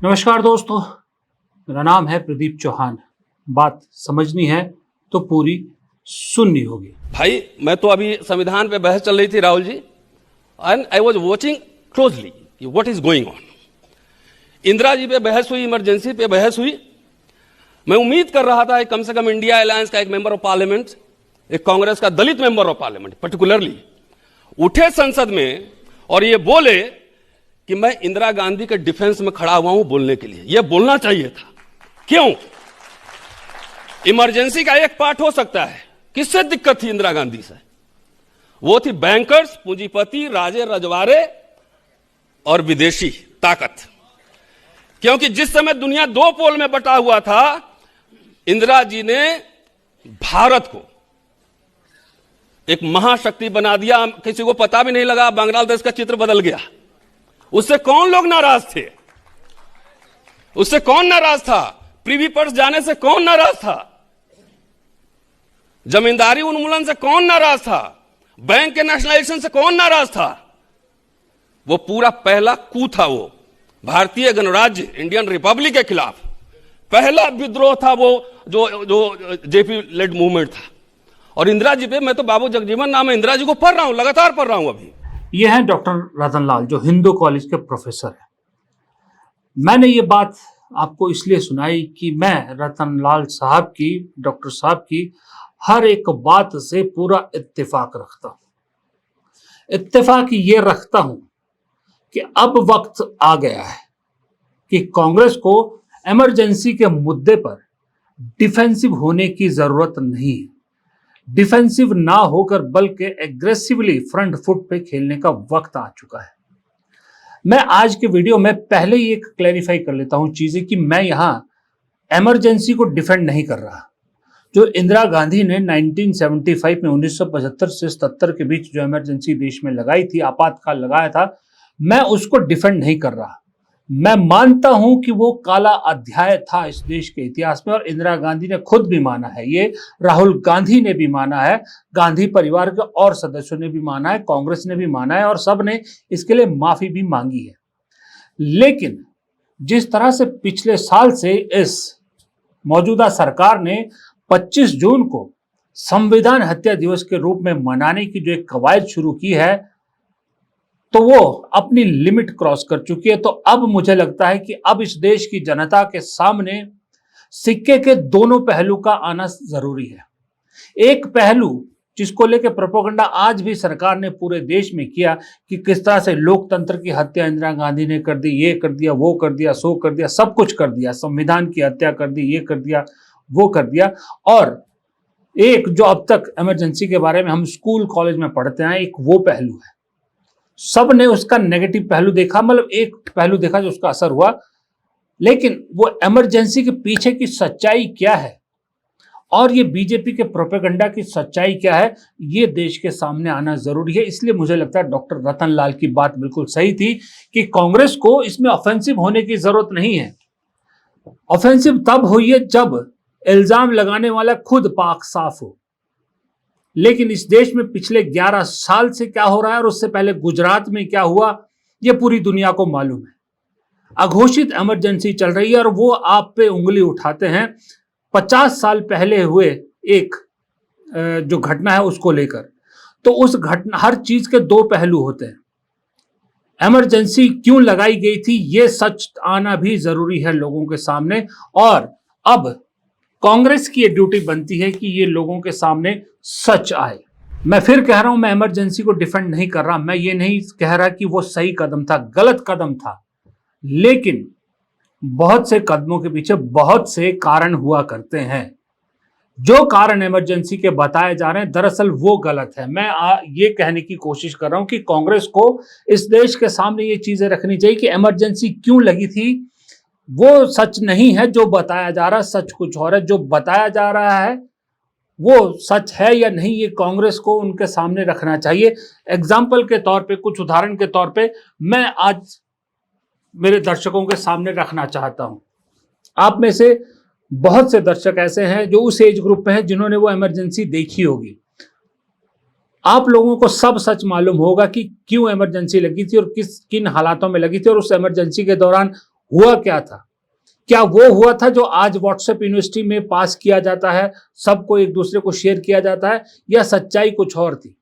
नमस्कार दोस्तों, मेरा नाम है प्रदीप चौहान। बात समझनी है तो पूरी सुननी होगी। भाई मैं तो अभी संविधान पे बहस चल रही थी Rahul ji, and I was watching closely what is going on. Indira ji पे बहस हुई, इमरजेंसी पे बहस हुई। मैं उम्मीद कर रहा था कम से कम इंडिया अलायंस का एक मेंबर ऑफ पार्लियामेंट, एक कांग्रेस का दलित मेंबर ऑफ पार्लियामेंट पर्टिकुलरली उठे संसद में और ये बोले कि मैं इंदिरा गांधी के डिफेंस में खड़ा हुआ हूं बोलने के लिए। यह बोलना चाहिए था। क्यों? इमरजेंसी का एक पार्ट हो सकता है। किससे दिक्कत थी इंदिरा गांधी से? वो थी बैंकर्स, पूंजीपति, राजे रजवाड़े और विदेशी ताकत। क्योंकि जिस समय दुनिया दो पोल में बटा हुआ था, इंदिरा जी ने भारत को एक महाशक्ति बना दिया। किसी को पता भी नहीं लगा, बांग्लादेश का चित्र बदल गया। उससे कौन लोग नाराज थे? उससे कौन नाराज था? प्रीवी पर्स जाने से कौन नाराज था? जमींदारी उन्मूलन से कौन नाराज था? बैंक के नेशनलाइजेशन से कौन नाराज था? वो पूरा पहला कू था। वो भारतीय गणराज्य इंडियन रिपब्लिक के खिलाफ पहला विद्रोह था, वो जो जेपी लेड मूवमेंट था। और इंदिरा जी पे मैं तो बाबू जगजीवन नाम है, इंदिरा जी को पढ़ रहा हूं, लगातार पढ़ रहा हूं अभी। ये हैं डॉक्टर रतन लाल, जो हिंदू कॉलेज के प्रोफेसर हैं। मैंने ये बात आपको इसलिए सुनाई कि मैं रतन लाल साहब की, डॉक्टर साहब की हर एक बात से पूरा इत्तेफाक रखता हूं। इत्तेफाक ये रखता हूं कि अब वक्त आ गया है कि कांग्रेस को इमरजेंसी के मुद्दे पर डिफेंसिव होने की जरूरत नहीं है। डिफेंसिव ना होकर बल्कि एग्रेसिवली फ्रंट फुट पे खेलने का वक्त आ चुका है। मैं आज के वीडियो में पहले ही एक क्लैरिफाई कर लेता हूं चीजें कि मैं यहां इमरजेंसी को डिफेंड नहीं कर रहा। जो इंदिरा गांधी ने 1975 में 1975 से 77 के बीच जो इमरजेंसी देश में लगाई थी, आपातकाल लगाया था, मैं उसको डिफेंड नहीं कर रहा। मैं मानता हूं कि वो काला अध्याय था इस देश के इतिहास में, और इंदिरा गांधी ने खुद भी माना है, ये राहुल गांधी ने भी माना है, गांधी परिवार के और सदस्यों ने भी माना है, कांग्रेस ने भी माना है, और सब ने इसके लिए माफी भी मांगी है। लेकिन जिस तरह से पिछले साल से इस मौजूदा सरकार ने 25 जून को संविधान हत्या दिवस के रूप में मनाने की जो एक कवायद शुरू की है, तो वो अपनी लिमिट क्रॉस कर चुकी है। तो अब मुझे लगता है कि अब इस देश की जनता के सामने सिक्के के दोनों पहलू का आना जरूरी है। एक पहलू जिसको लेकर प्रोपेगेंडा आज भी सरकार ने पूरे देश में किया कि किस तरह से लोकतंत्र की हत्या इंदिरा गांधी ने कर दी, ये कर दिया, वो कर दिया, सो कर दिया, सब कुछ कर दिया, संविधान की हत्या कर दी, ये कर दिया, वो कर दिया। और एक जो अब तक इमरजेंसी के बारे में हम स्कूल कॉलेज में पढ़ते हैं, एक वो पहलू है। सब ने उसका नेगेटिव पहलू देखा, मतलब एक पहलू देखा जो उसका असर हुआ। लेकिन वो इमरजेंसी के पीछे की सच्चाई क्या है और ये बीजेपी के प्रोपेगेंडा की सच्चाई क्या है, ये देश के सामने आना जरूरी है। इसलिए मुझे लगता है डॉक्टर रतन लाल की बात बिल्कुल सही थी कि कांग्रेस को इसमें ऑफेंसिव होने की जरूरत नहीं है। ऑफेंसिव तब हुई है जब इल्जाम लगाने वाला खुद पाक साफ हो। लेकिन इस देश में पिछले 11 साल से क्या हो रहा है और उससे पहले गुजरात में क्या हुआ, यह पूरी दुनिया को मालूम है। अघोषित इमरजेंसी चल रही है और वो आप पे उंगली उठाते हैं 50 साल पहले हुए एक जो घटना है उसको लेकर। तो उस घटना, हर चीज के दो पहलू होते हैं। इमरजेंसी क्यों लगाई गई थी, यह सच आना भी जरूरी है लोगों के सामने। और अब कांग्रेस की ये ड्यूटी बनती है कि ये लोगों के सामने सच आए। मैं फिर कह रहा हूं, मैं इमरजेंसी को डिफेंड नहीं कर रहा। मैं ये नहीं कह रहा कि वो सही कदम था, गलत कदम था। लेकिन बहुत से कदमों के पीछे बहुत से कारण हुआ करते हैं। जो कारण इमरजेंसी के बताए जा रहे हैं, दरअसल वो गलत है। मैं ये कहने की कोशिश कर रहा हूं कि कांग्रेस को इस देश के सामने ये चीजें रखनी चाहिए कि इमरजेंसी क्यों लगी थी। वो सच नहीं है जो बताया जा रहा है, सच कुछ और है। जो बताया जा रहा है वो सच है या नहीं, ये कांग्रेस को उनके सामने रखना चाहिए। एग्जाम्पल के तौर पे, कुछ उदाहरण के तौर पे मैं आज मेरे दर्शकों के सामने रखना चाहता हूं। आप में से बहुत से दर्शक ऐसे हैं जो उस एज ग्रुप में हैं जिन्होंने वो इमरजेंसी देखी होगी। आप लोगों को सब सच मालूम होगा कि क्यों इमरजेंसी लगी थी और किन हालातों में लगी थी, और उस इमरजेंसी के दौरान हुआ क्या था? क्या वो हुआ था जो आज व्हाट्सएप यूनिवर्सिटी में पास किया जाता है, सबको एक दूसरे को शेयर किया जाता है, या सच्चाई कुछ और थी?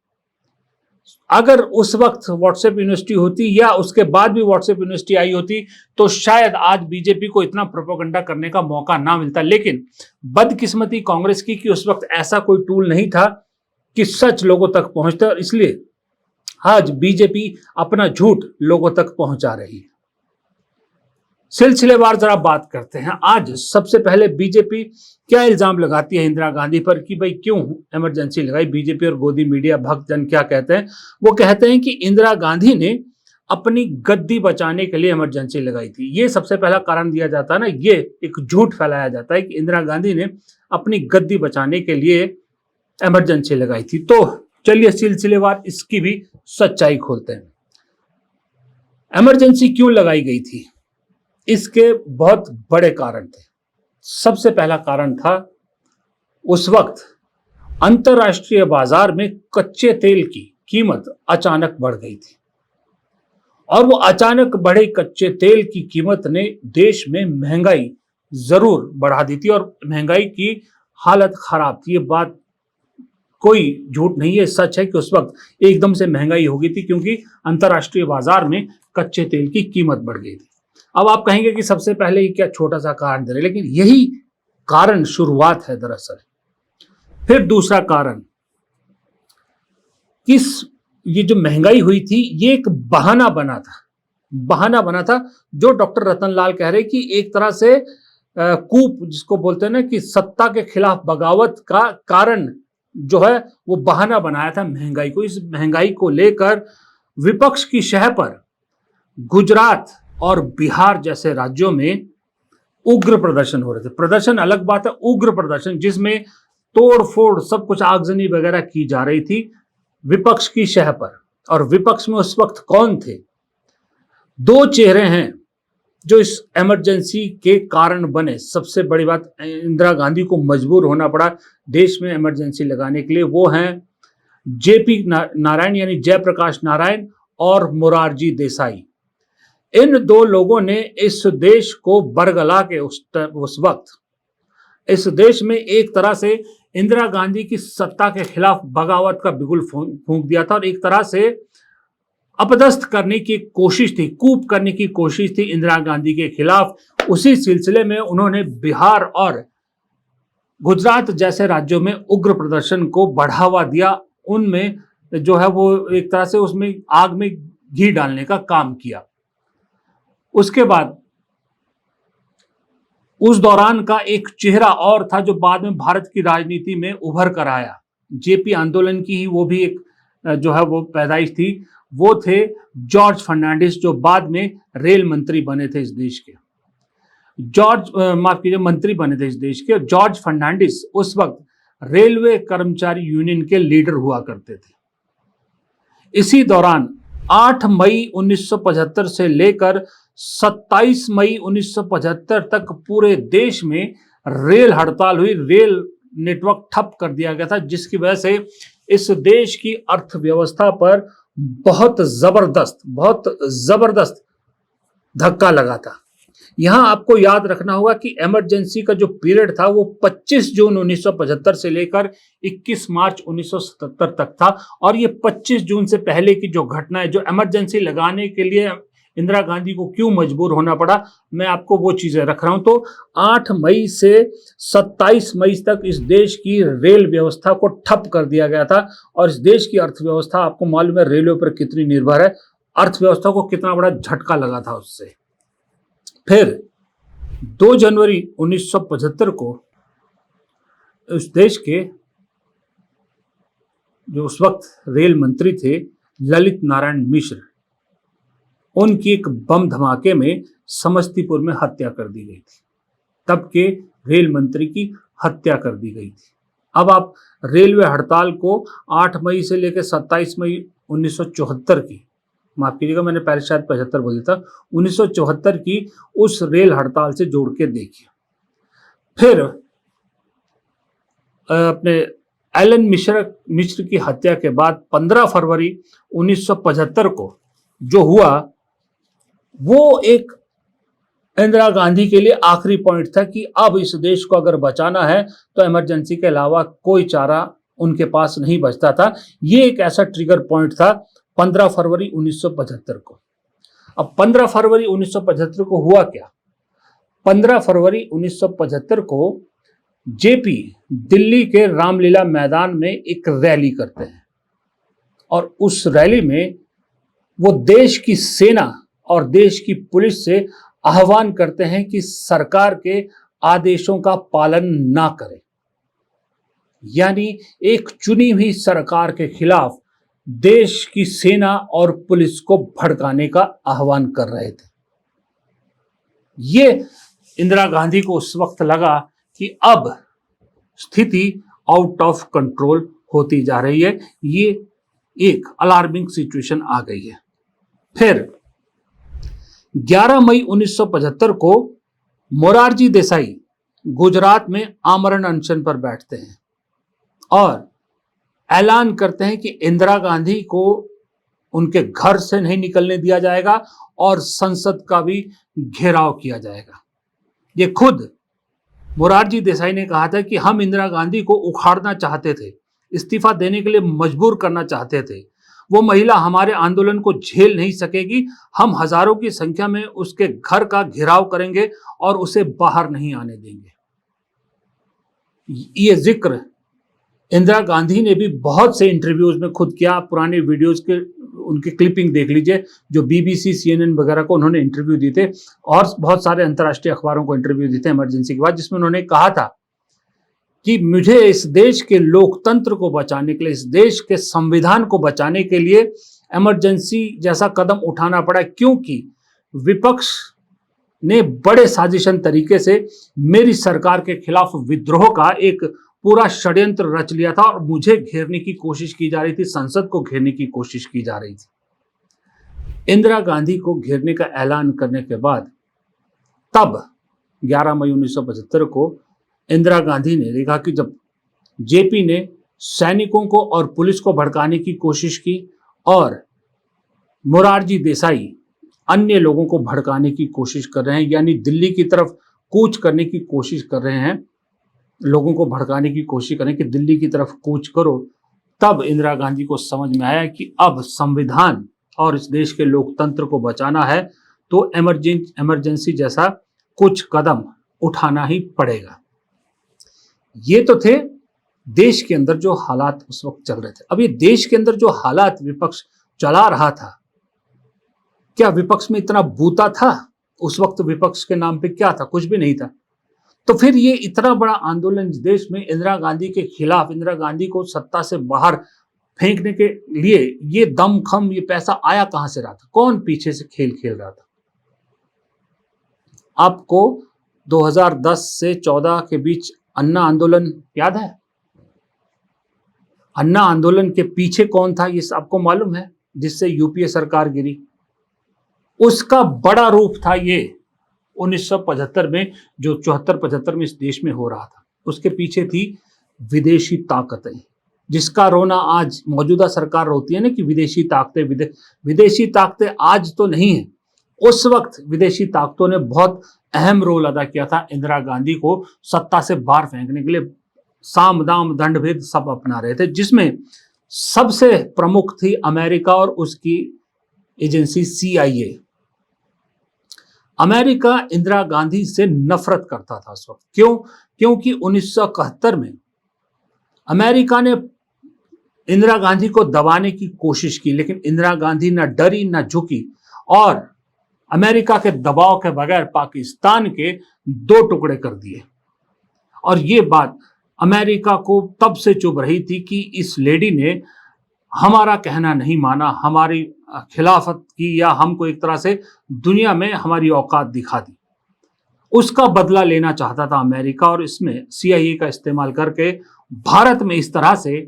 अगर उस वक्त व्हाट्सएप यूनिवर्सिटी होती या उसके बाद भी व्हाट्सएप यूनिवर्सिटी आई होती तो शायद आज बीजेपी को इतना प्रोपेगेंडा करने का मौका ना मिलता। लेकिन बदकिस्मती कांग्रेस की कि उस वक्त ऐसा कोई टूल नहीं था कि सच लोगों तक पहुंचता, और इसलिए आज बीजेपी अपना झूठ लोगों तक पहुंचा रही है। सिलसिलेवार जरा बात करते हैं। आज सबसे पहले बीजेपी क्या इल्जाम लगाती है इंदिरा गांधी पर कि भाई क्यों इमरजेंसी लगाई। बीजेपी और गोदी मीडिया भक्तजन क्या कहते हैं? वो कहते हैं कि इंदिरा गांधी ने अपनी गद्दी बचाने के लिए इमरजेंसी लगाई थी। ये सबसे पहला कारण दिया जाता है ना, ये एक झूठ फैलाया जाता है कि इंदिरा गांधी ने अपनी गद्दी बचाने के लिए इमरजेंसी लगाई थी। तो चलिए सिलसिलेवार इसकी भी सच्चाई खोलते हैं। इमरजेंसी क्यों लगाई गई थी? इसके बहुत बड़े कारण थे। सबसे पहला कारण था, उस वक्त अंतरराष्ट्रीय बाजार में कच्चे तेल की कीमत अचानक बढ़ गई थी, और वो अचानक बढ़े कच्चे तेल की कीमत ने देश में महंगाई जरूर बढ़ा दी थी, और महंगाई की हालत खराब थी। ये बात कोई झूठ नहीं है, सच है कि उस वक्त एकदम से महंगाई हो गई थी क्योंकि अंतरराष्ट्रीय बाजार में कच्चे तेल की कीमत बढ़ गई थी। अब आप कहेंगे कि सबसे पहले ये क्या छोटा सा कारण दे रहे, लेकिन यही कारण शुरुआत है दरअसल। फिर दूसरा कारण, किस ये जो महंगाई हुई थी ये एक बहाना बना था जो डॉक्टर रतनलाल कह रहे कि एक तरह से कूप जिसको बोलते हैं ना, कि सत्ता के खिलाफ बगावत का कारण जो है वो बहाना बनाया था महंगाई को। इस महंगाई को लेकर विपक्ष की शह पर गुजरात और बिहार जैसे राज्यों में उग्र प्रदर्शन हो रहे थे। प्रदर्शन अलग बात है, उग्र प्रदर्शन जिसमें तोड़ फोड़ सब कुछ आगजनी वगैरह की जा रही थी विपक्ष की शह पर। और विपक्ष में उस वक्त कौन थे? दो चेहरे हैं जो इस इमरजेंसी के कारण बने। सबसे बड़ी बात, इंदिरा गांधी को मजबूर होना पड़ा देश में इमरजेंसी लगाने के लिए। वो हैं जेपी नारायण यानी जयप्रकाश नारायण और मोरारजी देसाई। इन दो लोगों ने इस देश को बरगला के उस वक्त इस देश में एक तरह से इंदिरा गांधी की सत्ता के खिलाफ बगावत का बिगुल फूंक दिया था, और एक तरह से अपदस्थ करने की कोशिश थी, कूप करने की कोशिश थी इंदिरा गांधी के खिलाफ। उसी सिलसिले में उन्होंने बिहार और गुजरात जैसे राज्यों में उग्र प्रदर्शन को बढ़ावा दिया। उनमें जो है वो एक तरह से उसमें आग में घी डालने का काम किया। उसके बाद उस दौरान का एक चेहरा और था जो बाद में भारत की राजनीति में उभर कर आया। जेपी आंदोलन की ही वो भी एक जो है वो पैदाइश थी। वो थे जॉर्ज फर्नांडिस, जो बाद में रेल मंत्री बने थे इस देश के। मंत्री बने थे इस देश के। जॉर्ज फर्नांडिस उस वक्त रेलवे कर्मचारी यूनियन के लीडर हुआ करते थे। इसी दौरान 8 मई 1975 से लेकर 27 मई 1975 तक पूरे देश में रेल हड़ताल हुई। रेल नेटवर्क ठप कर दिया गया था, जिसकी वजह से इस देश की अर्थव्यवस्था पर बहुत जबरदस्त धक्का लगा था। यहां आपको याद रखना होगा कि इमरजेंसी का जो पीरियड था वो 25 जून 1975 से लेकर 21 मार्च 1977 तक था। और ये 25 जून से पहले की जो घटना है, जो इमरजेंसी लगाने के लिए इंदिरा गांधी को क्यों मजबूर होना पड़ा, मैं आपको वो चीजें रख रहा हूं। तो 8 मई से 27 मई तक इस देश की रेल व्यवस्था को ठप कर दिया गया था। और इस देश की अर्थव्यवस्था आपको मालूम है रेलवे पर कितनी निर्भर है, अर्थव्यवस्था को कितना बड़ा झटका लगा था उससे। फिर 2 जनवरी 1975 को उस देश के जो उस वक्त रेल मंत्री थे ललित नारायण मिश्र, उनकी एक बम धमाके में समस्तीपुर में हत्या कर दी गई थी। तब के रेल मंत्री की हत्या कर दी गई थी। अब आप रेलवे हड़ताल को 8 मई से लेकर 27 मई 1974 की, माफ कीजिएगा मैंने पहले शायद 75 बोला था, 1974 की उस रेल हड़ताल से जोड़ के देखिए। फिर अपने एलन मिश्र की हत्या के बाद 15 फरवरी 1975 को जो हुआ वो एक इंदिरा गांधी के लिए आखिरी पॉइंट था कि अब इस देश को अगर बचाना है तो इमरजेंसी के अलावा कोई चारा उनके पास नहीं बचता था। ये एक ऐसा ट्रिगर पॉइंट था 15 फरवरी 1975 को। अब 15 फरवरी 1975 को हुआ क्या? 15 फरवरी 1975 को जेपी दिल्ली के रामलीला मैदान में एक रैली करते हैं और उस रैली में वो देश की सेना और देश की पुलिस से आह्वान करते हैं कि सरकार के आदेशों का पालन ना करें, यानी एक चुनी हुई सरकार के खिलाफ देश की सेना और पुलिस को भड़काने का आह्वान कर रहे थे। ये इंदिरा गांधी को उस वक्त लगा कि अब स्थिति आउट ऑफ कंट्रोल होती जा रही है, ये एक अलार्मिंग सिचुएशन आ गई है। फिर 11 मई 1975 को मोरारजी देसाई गुजरात में आमरण अनशन पर बैठते हैं और ऐलान करते हैं कि इंदिरा गांधी को उनके घर से नहीं निकलने दिया जाएगा और संसद का भी घेराव किया जाएगा। ये खुद मोरारजी देसाई ने कहा था कि हम इंदिरा गांधी को उखाड़ना चाहते थे, इस्तीफा देने के लिए मजबूर करना चाहते थे। वो महिला हमारे आंदोलन को झेल नहीं सकेगी, हम हजारों की संख्या में उसके घर का घेराव करेंगे और उसे बाहर नहीं आने देंगे। ये जिक्र इंदिरा गांधी ने भी बहुत से इंटरव्यूज में खुद किया। पुराने वीडियोज के उनकी क्लिपिंग देख लीजिए, जो बीबीसी, सीएनएन वगैरह को उन्होंने इंटरव्यू दिए थे और बहुत सारे अंतर्राष्ट्रीय अखबारों को इंटरव्यू दिए थे इमरजेंसी के बाद, जिसमें उन्होंने कहा था कि मुझे इस देश के लोकतंत्र को बचाने के लिए, इस देश के संविधान को बचाने के लिए इमरजेंसी जैसा कदम उठाना पड़ा, क्योंकि विपक्ष ने बड़े साजिशन तरीके से मेरी सरकार के खिलाफ विद्रोह का एक पूरा षड्यंत्र रच लिया था और मुझे घेरने की कोशिश की जा रही थी, संसद को घेरने की कोशिश की जा रही थी। इंदिरा गांधी को घेरने का ऐलान करने के बाद तब 11 मई 1975 को इंदिरा गांधी ने देखा कि जब जेपी ने सैनिकों को और पुलिस को भड़काने की कोशिश की और मोरारजी देसाई अन्य लोगों को भड़काने की कोशिश कर रहे हैं, यानी दिल्ली की तरफ कूच करने की कोशिश कर रहे हैं, लोगों को भड़काने की कोशिश करें कि दिल्ली की तरफ कूच करो, तब इंदिरा गांधी को समझ में आया कि अब संविधान और इस देश के लोकतंत्र को बचाना है तो इमरजेंसी जैसा कुछ कदम उठाना ही पड़ेगा। ये तो थे देश के अंदर जो हालात उस वक्त चल रहे थे। अब ये देश के अंदर जो हालात विपक्ष चला रहा था, क्या विपक्ष में इतना बूता था? उस वक्त विपक्ष के नाम पे क्या था? कुछ भी नहीं था। तो फिर ये इतना बड़ा आंदोलन देश में इंदिरा गांधी के खिलाफ, इंदिरा गांधी को सत्ता से बाहर फेंकने के लिए ये दमखम, ये पैसा आया कहां से रहा था? कौन पीछे से खेल खेल रहा था? आपको 2010 से 14 के बीच अन्ना आंदोलन याद है? अन्ना आंदोलन के पीछे कौन था ये आपको मालूम है, जिससे यूपीए सरकार गिरी? उसका बड़ा रूप था ये 1975 में जो 74-75 में इस देश में हो रहा था। उसके पीछे थी विदेशी ताकतें, जिसका रोना आज मौजूदा सरकार रोती है ना कि विदेशी ताकतें, विदेशी ताकतें आज तो नहीं है। उस वक्त विदेशी ताकतों ने बहुत अहम रोल अदा किया था इंदिरा गांधी को सत्ता से बाहर फेंकने के लिए। साम दाम दंड भेद सब अपना रहे थे, जिसमें सबसे प्रमुख थी अमेरिका और उसकी agency CIA। America Indira Gandhi से नफरत करता था उस वक्त। क्यों? क्योंकि 1971 में अमेरिका ने इंदिरा गांधी को दबाने की कोशिश की, लेकिन इंदिरा गांधी न डरी न झुकी और अमेरिका के दबाव के बगैर पाकिस्तान के 2 टुकड़े कर दिए। और ये बात अमेरिका को तब से चुभ रही थी कि इस लेडी ने हमारा कहना नहीं माना, हमारी खिलाफत की, या हमको एक तरह से दुनिया में हमारी औकात दिखा दी। उसका बदला लेना चाहता था अमेरिका और इसमें CIA का इस्तेमाल करके भारत में इस तरह से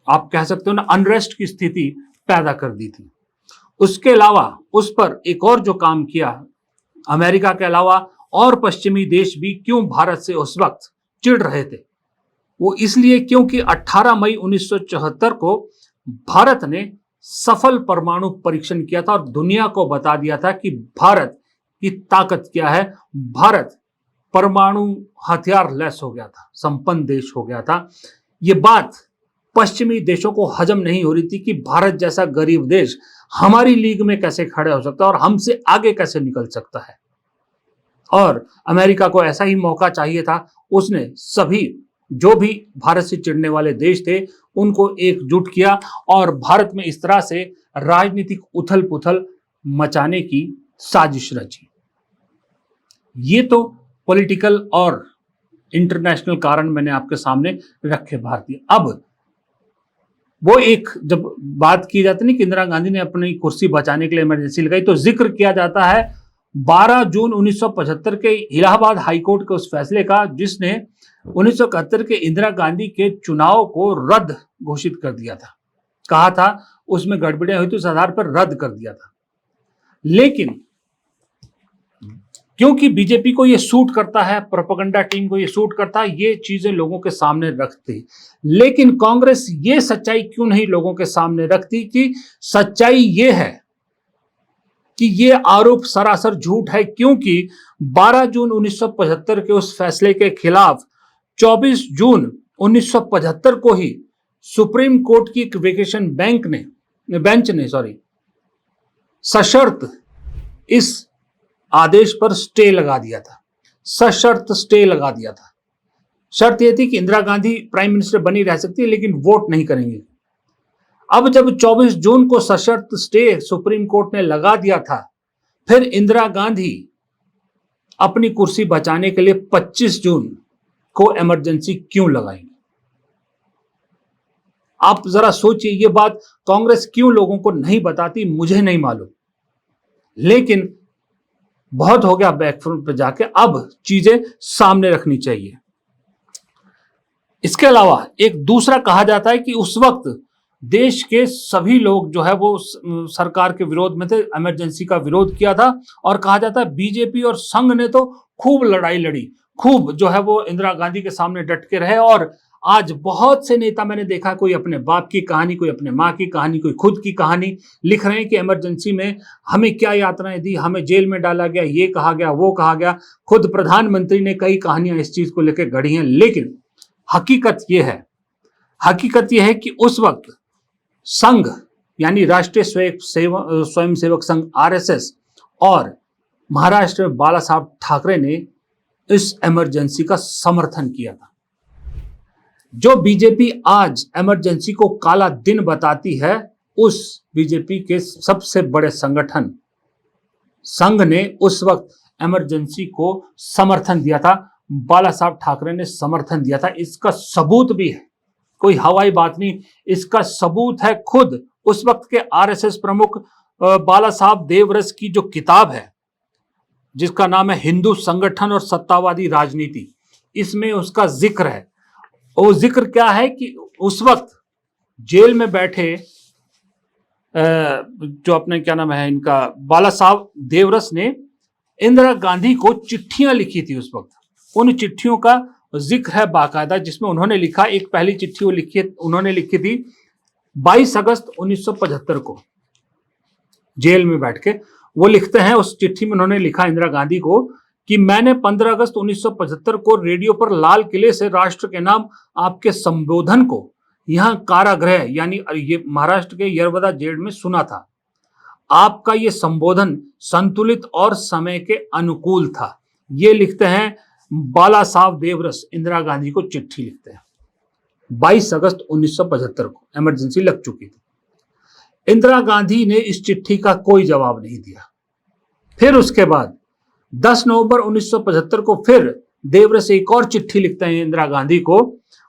आप कह सकते हो ना अनरेस्ट की स्थिति पैदा कर दी थी। उसके अलावा उस पर एक और जो काम किया अमेरिका के अलावा और पश्चिमी देश भी क्यों भारत से उस वक्त चिढ़ रहे थे, वो इसलिए क्योंकि 18 मई 1974 को भारत ने सफल परमाणु परीक्षण किया था और दुनिया को बता दिया था कि भारत की ताकत क्या है। भारत परमाणु हथियार लेस हो गया था, संपन्न देश हो गया था। ये बात पश्चिमी देशों को हजम नहीं हो रही थी कि भारत जैसा गरीब देश हमारी लीग में कैसे खड़े हो सकता है और हमसे आगे कैसे निकल सकता है। और अमेरिका को ऐसा ही मौका चाहिए था। उसने सभी जो भी भारत से चिढ़ने वाले देश थे उनको एकजुट किया और भारत में इस तरह से राजनीतिक उथल पुथल मचाने की साजिश रची। ये तो पॉलिटिकल और इंटरनेशनल कारण मैंने आपके सामने रखे भारतीय। अब वो एक जब बात की जाती है कि इंदिरा गांधी ने अपनी कुर्सी बचाने के लिए इमरजेंसी लगाई, तो जिक्र किया जाता है 12 जून 1975 के इलाहाबाद हाईकोर्ट के उस फैसले का जिसने 1971 के इंदिरा गांधी के चुनाव को रद्द घोषित कर दिया था। कहा था उसमें गड़बड़ियां हुई तो इस आधार पर रद्द कर दिया था। लेकिन क्योंकि बीजेपी को ये सूट करता है, प्रोपेगेंडा टीम को ये सूट करता है, ये चीजें लोगों के सामने रखती। लेकिन कांग्रेस ये सच्चाई क्यों नहीं लोगों के सामने रखती कि सच्चाई ये है कि ये आरोप सरासर झूठ है। क्योंकि 12 जून 1975 के उस फैसले के खिलाफ 24 जून 1975 को ही सुप्रीम कोर्ट की एक वेकेशन बेंच ने सशर्त इस आदेश पर स्टे लगा दिया था। सशर्त स्टे लगा दिया था। शर्त यह थी कि इंदिरा गांधी प्राइम मिनिस्टर बनी रह सकती है लेकिन वोट नहीं करेंगे। अब जब 24 जून को सशर्त स्टे सुप्रीम कोर्ट ने लगा दिया था, फिर इंदिरा गांधी अपनी कुर्सी बचाने के लिए 25 जून को इमरजेंसी क्यों लगाएंगे। आप जरा सोचिए, ये बात कांग्रेस क्यों लोगों को नहीं बताती, मुझे नहीं मालूम। लेकिन बहुत हो गया बैकफ्रंट पे जाके, अब चीजें सामने रखनी चाहिए। इसके अलावा एक दूसरा कहा जाता है कि उस वक्त देश के सभी लोग जो है वो सरकार के विरोध में थे, इमरजेंसी का विरोध किया था। और कहा जाता है बीजेपी और संघ ने तो खूब लड़ाई लड़ी, खूब जो है वो इंदिरा गांधी के सामने डट के रहे। और आज बहुत से नेता मैंने देखा, कोई अपने बाप की कहानी, कोई अपने माँ की कहानी, कोई खुद की कहानी लिख रहे हैं कि इमरजेंसी में हमें क्या यातनाएं दी, हमें जेल में डाला गया, ये कहा गया, वो कहा गया। खुद प्रधानमंत्री ने कई कहानियां इस चीज को लेकर गढ़ी हैं। लेकिन हकीकत यह है कि उस वक्त संघ यानी राष्ट्रीय स्वयंसेवक संघ आरएसएस और महाराष्ट्र में बाला साहब ठाकरे ने इस इमरजेंसी का समर्थन किया था। जो बीजेपी आज इमरजेंसी को काला दिन बताती है, उस बीजेपी के सबसे बड़े संगठन संघ ने उस वक्त इमरजेंसी को समर्थन दिया था। बाला साहब ठाकरे ने समर्थन दिया था। इसका सबूत भी है, कोई हवाई बात नहीं, इसका सबूत है खुद उस वक्त के आरएसएस प्रमुख बाला साहब देवरस की जो किताब है जिसका नाम है हिंदू संगठन और सत्तावादी राजनीति। इसमें उसका जिक्र है। वो जिक्र क्या है कि उस वक्त जेल में बैठे जो अपने क्या नाम है इनका बाला साहब देवरस ने इंदिरा गांधी को चिट्ठियां लिखी थी उस वक्त। उन चिट्ठियों का जिक्र है बाकायदा, जिसमें उन्होंने लिखा, एक पहली चिट्ठी उन्होंने लिखी थी 22 अगस्त 1975 को जेल में बैठ के। वो लिखते हैं, उस चिट्ठी में उन्होंने लिखा इंदिरा गांधी को कि मैंने 15 अगस्त 1975 को रेडियो पर लाल किले से राष्ट्र के नाम आपके संबोधन को यहां कारागृह यानी ये महाराष्ट्र के यरवदा जेल में सुना था। आपका ये संबोधन संतुलित और समय के अनुकूल था। ये लिखते हैं बाला साहब देवरस, इंदिरा गांधी को चिट्ठी लिखते हैं 22 अगस्त 1975 को। इमरजेंसी लग चुकी थी। इंदिरा गांधी ने इस चिट्ठी का कोई जवाब नहीं दिया। फिर उसके बाद 10 नवंबर 1975 को फिर देवरस एक और चिट्ठी लिखते हैं इंदिरा गांधी को,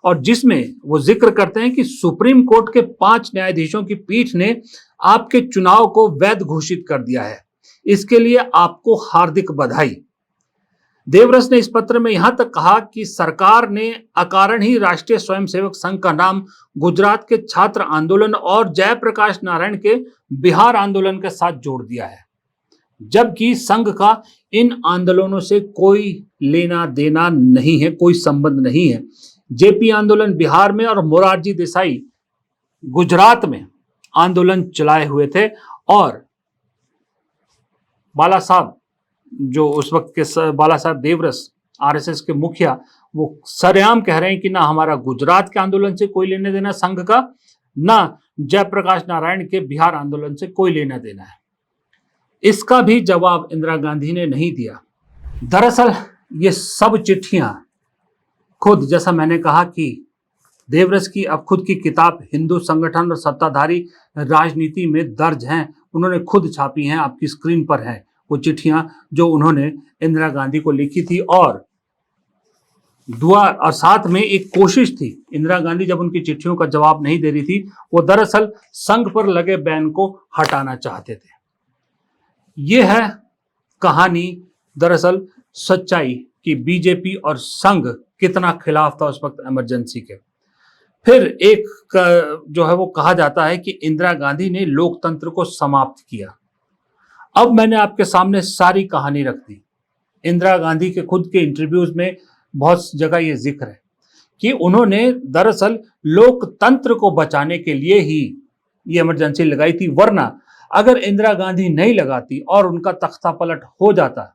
और जिसमें वो जिक्र करते हैं कि सुप्रीम कोर्ट के 5 न्यायाधीशों की पीठ ने आपके चुनाव को वैध घोषित कर दिया है। इसके लिए आपको हार्दिक बधाई। देवरस ने इस पत्र में यहां तक कहा कि सरकार ने अकारण ही राष्ट्रीय स्वयंसेवक संघ का नाम गुजरात के छात्र आंदोलन और जयप्रकाश नारायण के बिहार आंदोलन के साथ जोड़ दिया है, जबकि संघ का इन आंदोलनों से कोई लेना देना नहीं है, कोई संबंध नहीं है। जेपी आंदोलन बिहार में और मोरारजी देसाई गुजरात में आंदोलन चलाए हुए थे और बाला साहब जो उस वक्त के बाला साहब देवरस आरएसएस के मुखिया, वो सरेआम कह रहे हैं कि ना हमारा गुजरात के आंदोलन से कोई लेना देना संघ का, ना जयप्रकाश नारायण के बिहार आंदोलन से कोई लेना देना है। इसका भी जवाब इंदिरा गांधी ने नहीं दिया। दरअसल ये सब चिट्ठियां खुद, जैसा मैंने कहा कि देवरस की अब खुद की किताब हिंदू संगठन और सत्ताधारी राजनीति में दर्ज हैं, उन्होंने खुद छापी हैं, आपकी स्क्रीन पर हैं वो चिट्ठियां जो उन्होंने इंदिरा गांधी को लिखी थी। और दुआ और साथ में एक कोशिश थी, इंदिरा गांधी जब उनकी चिट्ठियों का जवाब नहीं दे रही थी, वो दरअसल संघ पर लगे बैन को हटाना चाहते थे। ये है कहानी, दरअसल सच्चाई कि बीजेपी और संघ कितना खिलाफ था उस वक्त इमरजेंसी के। फिर एक जो है वो कहा जाता है कि इंदिरा गांधी ने लोकतंत्र को समाप्त किया। अब मैंने आपके सामने सारी कहानी रख दी। इंदिरा गांधी के खुद के इंटरव्यूज में बहुत जगह ये जिक्र है कि उन्होंने दरअसल लोकतंत्र को बचाने के लिए ही ये इमरजेंसी लगाई थी, वरना अगर इंदिरा गांधी नहीं लगाती और उनका तख्ता पलट हो जाता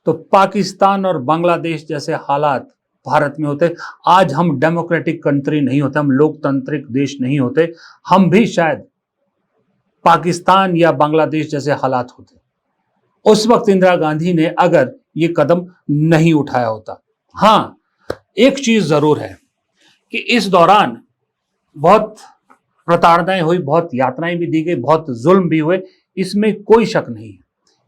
तो पाकिस्तान और बांग्लादेश जैसे हालात भारत में होते। आज हम डेमोक्रेटिक कंट्री नहीं होते, हम लोकतांत्रिक देश नहीं होते, हम भी शायद पाकिस्तान या बांग्लादेश जैसे हालात होते उस वक्त इंदिरा गांधी ने अगर ये कदम नहीं उठाया होता। हाँ, एक चीज जरूर है कि इस दौरान बहुत प्रताड़नाएं हुई, बहुत यातनाएं भी दी गई, बहुत जुल्म भी हुए, इसमें कोई शक नहीं है।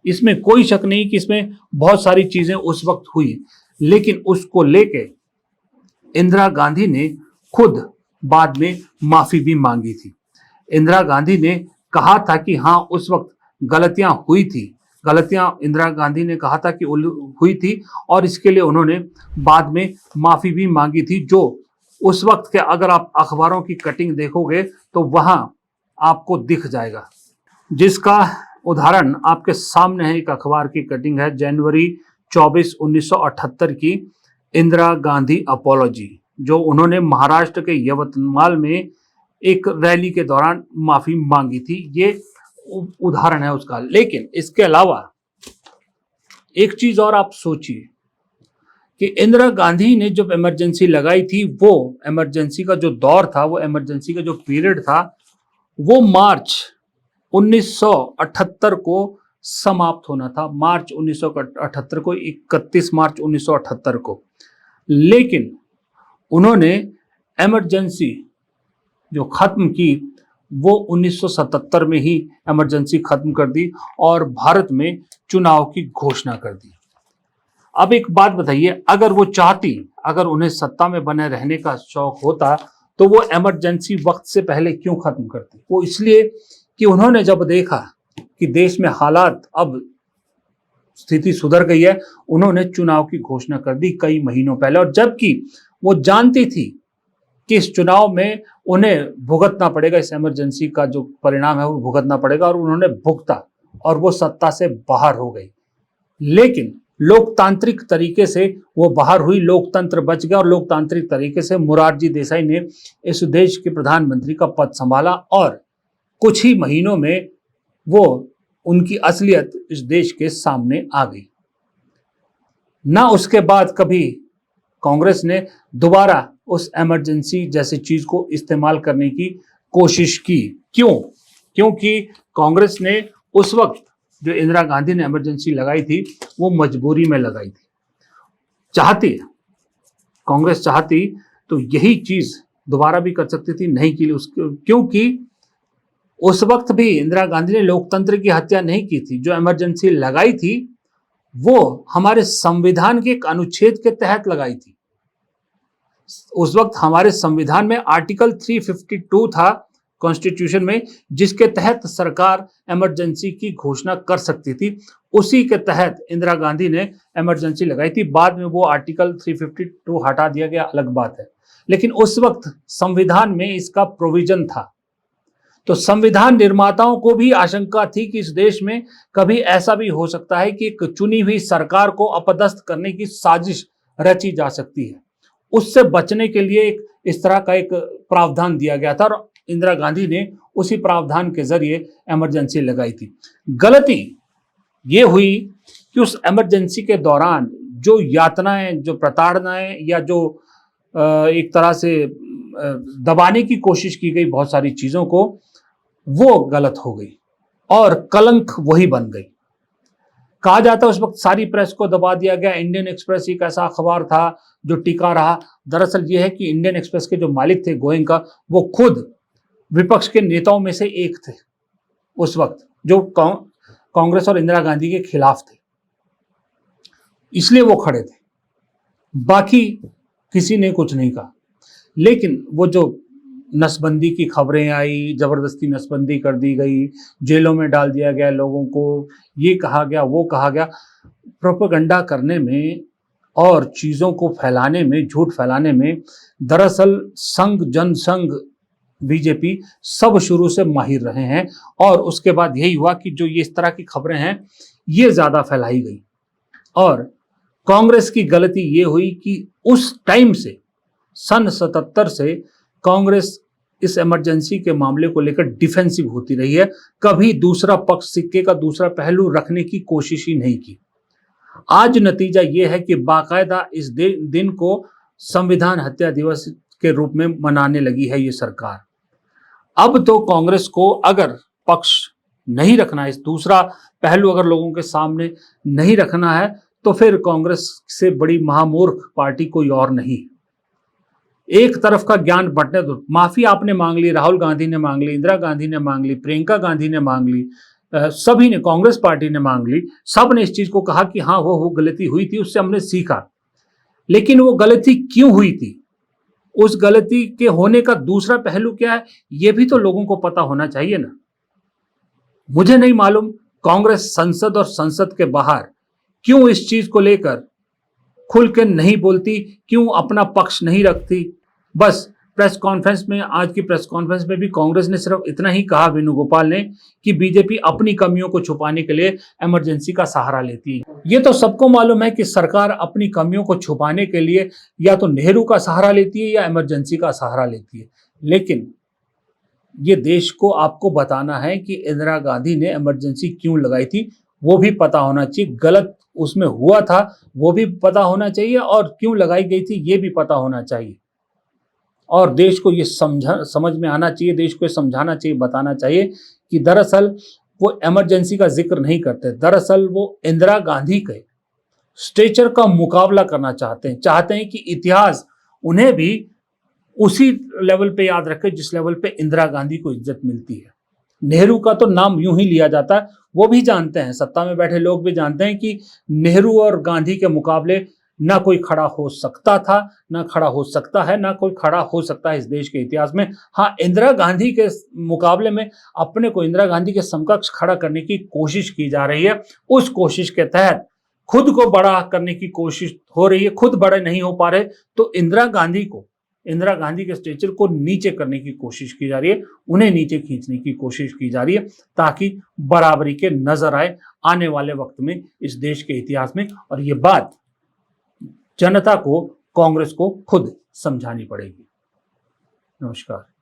इसमें कोई शक नहीं कि इसमें बहुत सारी चीजें उस वक्त हुई, लेकिन उसको लेके इंदिरा गांधी ने खुद बाद में माफी भी मांगी थी। इंदिरा गांधी ने कहा था कि हाँ उस वक्त गलतियां हुई थी, गलतियां इंदिरा गांधी ने कहा था कि हुई थी, और इसके लिए उन्होंने बाद में माफी भी मांगी थी। जो उस वक्त के अगर आप अखबारों की कटिंग देखोगे तो वहां आपको दिख जाएगा, जिसका उदाहरण आपके सामने है। एक अखबार की कटिंग है, जनवरी 24, 1978 की इंदिरा गांधी अपॉलॉजी, जो उन्होंने महाराष्ट्र के यवतमाल में एक रैली के दौरान माफी मांगी थी। ये उदाहरण है उसका। लेकिन इसके अलावा एक चीज और आप सोचिए कि इंदिरा गांधी ने जब इमरजेंसी लगाई थी, वो इमरजेंसी का जो दौर था, वो इमरजेंसी का जो पीरियड था, वो मार्च 1978 को समाप्त होना था। मार्च 1978 को, 31 मार्च 1978 को। लेकिन उन्होंने इमरजेंसी जो खत्म की वो 1977 में ही इमरजेंसी खत्म कर दी और भारत में चुनाव की घोषणा कर दी। अब एक बात बताइए, अगर वो चाहती, अगर उन्हें सत्ता में बने रहने का शौक होता तो वो इमरजेंसी वक्त से पहले क्यों खत्म करती? वो इसलिए कि उन्होंने जब देखा कि देश में हालात, अब स्थिति सुधर गई है, उन्होंने चुनाव की घोषणा कर दी कई महीनों पहले। और जबकि वो जानती थी कि इस चुनाव में उन्हें भुगतना पड़ेगा, इस इमरजेंसी का जो परिणाम है वो भुगतना पड़ेगा, और उन्होंने भुगता और वो सत्ता से बाहर हो गई। लेकिन लोकतांत्रिक तरीके से वो बाहर हुई, लोकतंत्र बच गया, और लोकतांत्रिक तरीके से मोरारजी देसाई ने इस देश के प्रधानमंत्री का पद संभाला, और कुछ ही महीनों में वो उनकी असलियत इस देश के सामने आ गई। ना उसके बाद कभी कांग्रेस ने दोबारा उस इमरजेंसी जैसी चीज को इस्तेमाल करने की कोशिश की। क्यों? क्योंकि कांग्रेस ने उस वक्त जो इंदिरा गांधी ने इमरजेंसी लगाई थी वो मजबूरी में लगाई थी। चाहती, कांग्रेस चाहती तो यही चीज दोबारा भी कर सकती थी, नहीं की क्योंकि उस वक्त भी इंदिरा गांधी ने लोकतंत्र की हत्या नहीं की थी। जो इमरजेंसी लगाई थी वो हमारे संविधान के एक अनुच्छेद के तहत लगाई थी। उस वक्त हमारे संविधान में आर्टिकल 352 था कॉन्स्टिट्यूशन में, जिसके तहत सरकार इमरजेंसी की घोषणा कर सकती थी। उसी के तहत इंदिरा गांधी ने इमरजेंसी लगाई थी। बाद में वो आर्टिकल 352 हटा दिया गया, अलग बात है, लेकिन उस वक्त संविधान में इसका प्रोविजन था। तो संविधान निर्माताओं को भी आशंका थी कि इस देश में कभी ऐसा भी हो सकता है कि एक चुनी हुई सरकार को अपदस्थ करने की साजिश रची जा सकती है। उससे बचने के लिए एक इस तरह का एक प्रावधान दिया गया था, और इंदिरा गांधी ने उसी प्रावधान के जरिए इमरजेंसी लगाई थी। गलती ये हुई कि उस इमरजेंसी के दौरान जो यातनाएं, जो प्रताड़नाएं या जो एक तरह से दबाने की कोशिश की गई बहुत सारी चीजों को, वो गलत हो गई और कलंक वही बन गई। कहा जाता है उस वक्त सारी प्रेस को दबा दिया गया। इंडियन एक्सप्रेस एक ऐसा अखबार था जो टिका रहा। दरअसल यह है कि इंडियन एक्सप्रेस के जो मालिक थे गोयनका, वो खुद विपक्ष के नेताओं में से एक थे उस वक्त, जो कांग्रेस और इंदिरा गांधी के खिलाफ थे, इसलिए वो खड़े थे। बाकी किसी ने कुछ नहीं कहा। लेकिन वो जो नसबंदी की खबरें आई, जबरदस्ती नसबंदी कर दी गई, जेलों में डाल दिया गया लोगों को, ये कहा गया वो कहा गया, प्रोपेगेंडा करने में और चीज़ों को फैलाने में, झूठ फैलाने में दरअसल संघ जनसंघ बीजेपी सब शुरू से माहिर रहे हैं। और उसके बाद यही हुआ कि जो ये इस तरह की खबरें हैं ये ज़्यादा फैलाई गई। और कांग्रेस की गलती ये हुई कि उस टाइम से, सन 77 से कांग्रेस इस इमरजेंसी के मामले को लेकर डिफेंसिव होती रही है। कभी दूसरा पक्ष, सिक्के का दूसरा पहलू रखने की कोशिश ही नहीं की। आज नतीजा यह है कि बाकायदा इस दिन को संविधान हत्या दिवस के रूप में मनाने लगी है ये सरकार। अब तो कांग्रेस को अगर पक्ष नहीं रखना है, इस दूसरा पहलू अगर लोगों के सामने नहीं रखना है, तो फिर कांग्रेस से बड़ी महामूर्ख पार्टी कोई और नहीं। एक तरफ का ज्ञान बंटने दो। माफी आपने मांग ली, राहुल गांधी ने मांग ली, इंदिरा गांधी ने मांग ली, प्रियंका गांधी ने मांग ली, सभी ने, कांग्रेस पार्टी ने मांग ली। सब ने इस चीज को कहा कि हाँ वो गलती हुई थी, उससे हमने सीखा। लेकिन वो गलती क्यों हुई थी, उस गलती के होने का दूसरा पहलू क्या है, ये भी तो लोगों को पता होना चाहिए ना। मुझे नहीं मालूम कांग्रेस संसद और संसद के बाहर क्यों इस चीज को लेकर खुल के नहीं बोलती, क्यों अपना पक्ष नहीं रखती। बस प्रेस कॉन्फ्रेंस में, आज की प्रेस कॉन्फ्रेंस में भी कांग्रेस ने सिर्फ इतना ही कहा, वेणुगोपाल ने, कि बीजेपी अपनी कमियों को छुपाने के लिए इमरजेंसी का सहारा लेती है। ये तो सबको मालूम है कि सरकार अपनी कमियों को छुपाने के लिए या तो नेहरू का सहारा लेती है या इमरजेंसी का सहारा लेती है। लेकिन ये देश को आपको बताना है कि इंदिरा गांधी ने इमरजेंसी क्यों लगाई थी, वो भी पता होना चाहिए। गलत उसमें हुआ था वो भी पता होना चाहिए, और क्यों लगाई गई थी ये भी पता होना चाहिए। और देश को ये समझ में आना चाहिए, देश को ये समझाना चाहिए, बताना चाहिए कि दरअसल वो इमरजेंसी का जिक्र नहीं करते, दरअसल वो इंदिरा गांधी के स्टेचर का मुकाबला करना चाहते हैं कि इतिहास उन्हें भी उसी लेवल पे याद रखे जिस लेवल पे इंदिरा गांधी को इज्जत मिलती है। नेहरू का तो नाम यूं ही लिया जाता है, वो भी जानते हैं, सत्ता में बैठे लोग भी जानते हैं कि नेहरू और गांधी के मुकाबले ना कोई खड़ा हो सकता था, ना खड़ा हो सकता है, ना कोई खड़ा हो सकता है इस देश के इतिहास में। हाँ, इंदिरा गांधी के मुकाबले में अपने को इंदिरा गांधी के समकक्ष खड़ा करने की कोशिश की जा रही है। उस कोशिश के तहत खुद को बड़ा करने की कोशिश हो रही है। खुद बड़े नहीं हो पा रहे तो इंदिरा गांधी के स्टेचर को नीचे करने की कोशिश की जा रही है, उन्हें नीचे खींचने की कोशिश की जा रही है, ताकि बराबरी के नजर आए आने वाले वक्त में इस देश के इतिहास में। और ये बात जनता को, कांग्रेस को खुद समझानी पड़ेगी। नमस्कार।